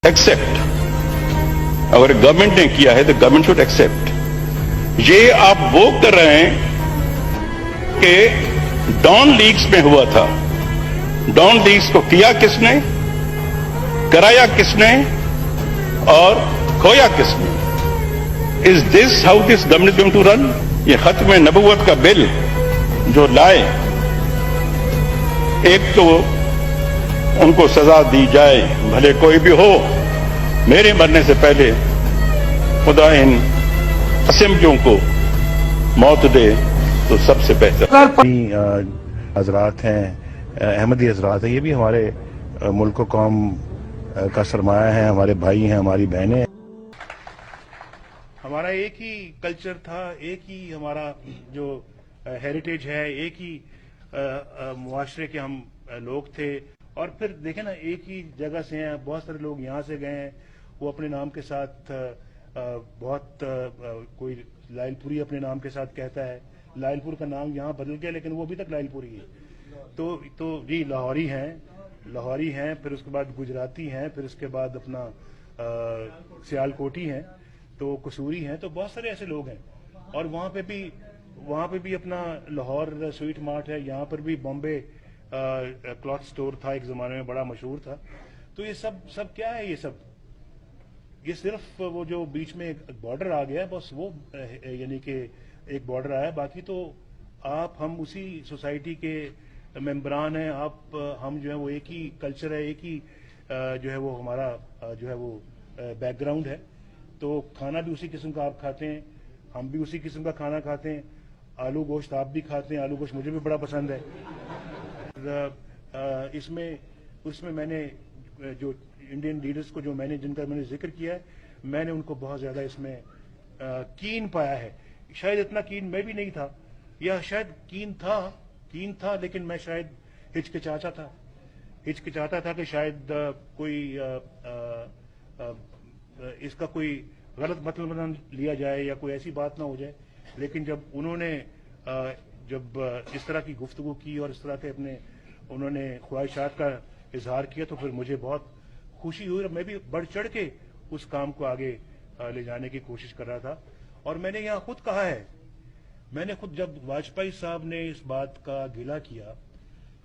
Accept. अगर government ने किया है तो गवर्नमेंट शुड एक्सेप्ट। ये आप वो कर रहे हैं कि डॉन लीग्स में हुआ था। डॉन लीग्स को किया किसने, कराया किसने और खोया किसने? Is this how this government going to run? ये खत्म नबूवत का बिल जो लाए, एक तो उनको सजा दी जाए, भले कोई भी हो, मेरे मरने से पहले खुदा इन असेंबलियों को मौत दे तो सबसे बेहतर। हजरात हैं, अहमदी हजरात हैं, ये भी हमारे मुल्क कौम का सरमाया है, हमारे भाई हैं, हमारी बहनें हैं। हमारा एक ही कल्चर था, एक ही हमारा जो हेरिटेज है, एक ही मुआशरे के हम लोग थे। और फिर देखें ना, एक ही जगह से हैं, बहुत सारे लोग यहाँ से गए हैं, वो अपने नाम के साथ बहुत कोई लाइलपुरी अपने नाम के साथ कहता है। लाइलपुर का नाम यहाँ बदल गया, लेकिन वो अभी तक लाइलपुरी है। तो जी लाहौरी हैं, फिर उसके बाद गुजराती हैं, फिर उसके बाद अपना सियालकोटी हैं, तो कसूरी हैं, तो बहुत सारे ऐसे लोग हैं। और वहाँ पे भी अपना लाहौर स्वीट मार्ट है, यहाँ पर भी बॉम्बे क्लॉथ स्टोर था, एक जमाने में बड़ा मशहूर था। तो ये सब क्या है? ये सिर्फ वो जो बीच में एक बॉर्डर आ गया है, बस वो यानी कि एक बॉर्डर आया, बाकी तो हम उसी सोसाइटी के मेंबरान हैं। हम जो है वो एक ही कल्चर है, एक ही जो है वो हमारा जो है वो बैकग्राउंड है। तो खाना भी उसी किस्म का आप खाते हैं, हम भी उसी किस्म का खाना खाते हैं। आलू गोश्त आप भी खाते हैं, आलू गोश्त मुझे भी बड़ा पसंद है। उसमें मैंने जो इंडियन लीडर्स को जिनका मैंने जिक्र किया है, मैंने उनको बहुत ज्यादा इसमें कीन पाया है। शायद इतना कीन मैं भी नहीं था, या शायद कीन था, लेकिन मैं शायद हिचकिचाता था कि शायद कोई इसका कोई गलत मतलब न लिया जाए या कोई ऐसी बात ना हो जाए। लेकिन जब उन्होंने जब इस तरह की गुफ्तगू की और इस तरह के उन्होंने ख्वाहिशात का इजहार किया, तो फिर मुझे बहुत खुशी हुई और मैं भी बढ़ चढ़ के उस काम को आगे ले जाने की कोशिश कर रहा था। और मैंने यहाँ खुद कहा है, जब वाजपेयी साहब ने इस बात का गिला किया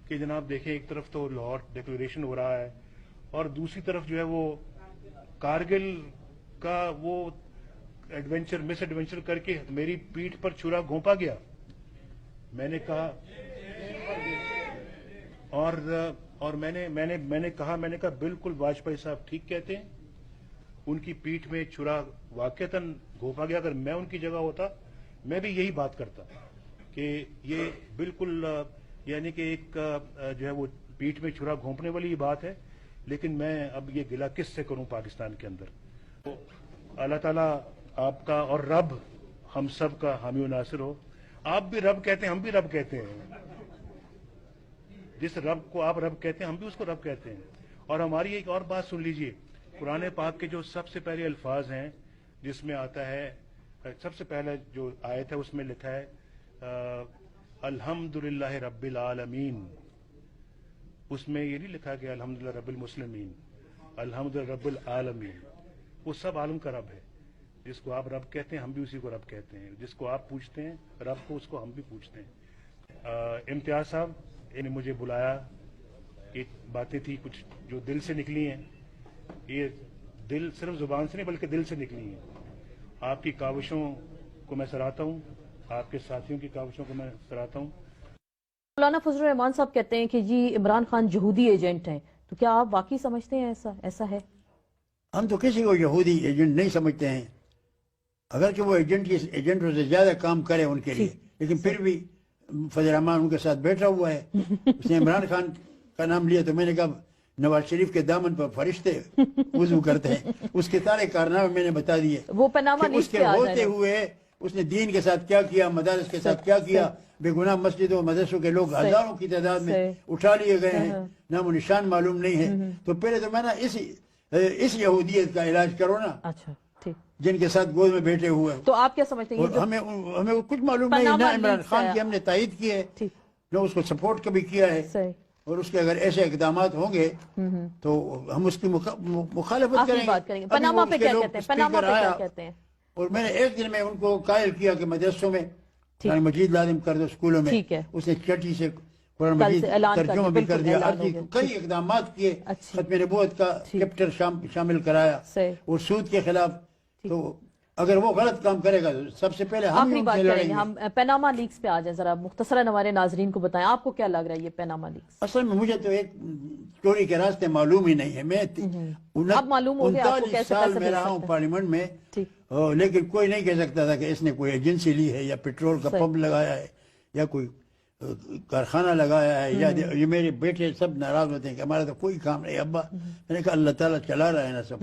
कि जनाब देखें, एक तरफ तो लाहौर डिक्लेरेशन हो रहा है और दूसरी तरफ जो है वो कारगिल का वो मिस एडवेंचर करके मेरी पीठ पर छुरा घोंपा गया। मैंने कहा और मैंने कहा बिल्कुल वाजपेयी साहब ठीक कहते हैं, उनकी पीठ में छुरा वाकईतन घोंपा गया। अगर मैं उनकी जगह होता, मैं भी यही बात करता कि ये बिल्कुल यानी कि एक जो है वो पीठ में छुरा घोंपने वाली ही बात है। लेकिन मैं अब ये गिला किससे करूं पाकिस्तान के अंदर? तो अल्लाह ताला आपका और रब हम सब का हामी और नासिर हो। आप भी रब कहते हैं, हम भी रब कहते हैं। जिस रब को आप रब कहते हैं, हम भी उसको रब कहते हैं। और हमारी एक और बात सुन लीजिए, कुरान पाक के जो सबसे पहले अल्फाज हैं, जिसमें आता है, सबसे पहले जो आयत है उसमें लिखा है अल्हम्दुलिल्लाह रब्बिल आलमीन। उसमें ये नहीं लिखा कि अल्हम्दुलिल्लाह रब्बिल मुस्लिमीन, अल्हम्दुलिल्लाह रब्बिल आलमीन। वो सब आलम का रब है। जिसको आप रब कहते हैं, हम भी उसी को रब कहते हैं। जिसको आप पूछते हैं रब को, उसको हम भी पूछते हैं। इम्तियाज साहब ने मुझे बुलाया, एक बातें थी कुछ जो दिल से निकली हैं। ये दिल सिर्फ जुबान से नहीं बल्कि दिल से निकली हैं। आपकी काविशों को मैं सराहता हूँ, आपके साथियों की काविशों को मैं सराहता हूँ। मौलाना फजलुर रहमान साहब कहते हैं कि जी इमरान खान यहूदी एजेंट हैं, तो क्या आप वाकई समझते हैं ऐसा है? हम तो किसी को यहूदी एजेंट नहीं समझते हैं, अगर कि वो एजेंटों से ज्यादा काम करे उनके लिए। लेकिन फिर भी फजल रहमान उनके साथ बैठा हुआ है। उसने इमरान खान का नाम लिया तो मैंने कहा नवाज शरीफ के दामन पर फरिश्ते वुजू करते हैं। उसके सारे कारनामे मैंने बता दिए। वो पनामा नीच उसके होते हुए उसने दीन के साथ क्या किया, मदारस के साथ क्या किया। बेगुनाह मस्जिदों मदरसों के लोग हजारों की तादाद में उठा लिए गए हैं, नामो निशान मालूम नहीं है। तो पहले तो मैं ना इस यहूदियत का इलाज करो ना। अच्छा, ठीक। जिनके साथ गोद में बैठे हुए हैं। तो आप क्या समझते हैं? हमें कुछ मालूम नहीं ना इमरान खान की हमने तायद की है, न उसको सपोर्ट कभी किया है। اور اس کے اگر ایسے اقدامات ہوں گے تو ہم اس کی مخالفت آخری کریں بات کریں گے ابھی پاناما وہ پہ ان کے کیا لوگ کہتے ہیں پاناما اسپیکر پہ کیا آیا کہتے ہیں اور میں نے ایک دن میں ان کو قائل کیا کہ مدرسوں میں قرآن مجید لازم کر دو اسکولوں میں ٹھیک ہے اس نے چٹی سے قرآن کل مجید سے اعلان کر ترجمہ دیا، بھی کر بالکل دیا اعلان ہر ہو چیز گیا۔ کئی اقدامات کیے اچھی۔ ختم نبوت کا چیپٹر شامل کرایا صحیح۔ اور سود کے خلاف تو اگر وہ غلط کام کرے گا تو سب سے پہلے ہم ہی آخری ان بات سے کریں لڑیں گے گے ہم پیناما لیکس پہ آ جائیں ذرا مختصراً ہمارے ناظرین کو بتائیں آپ کو کیا لگ رہا ہے یہ پیناما لیکس؟ اصل میں مجھے تو ایک چوری کے راستے معلوم ہی نہیں ہے میں اب معلوم ہو گیا آپ کو 39 کیسے سال پیسے میں بھیج رہا ہوں سکتے ہیں۔ پارلیمنٹ میں ٹھیک۔ لیکن کوئی نہیں کہہ سکتا تھا کہ اس نے کوئی ایجنسی لی ہے یا پیٹرول کا صحیح۔ پمپ لگایا ہے یا کوئی کارخانہ لگایا ہے یا یہ میرے بیٹے سب ناراض ہوتے ہیں کہ ہمارا تو کوئی کام نہیں ابا میں نے کہا اللہ تعالیٰ چلا رہا ہے نا سب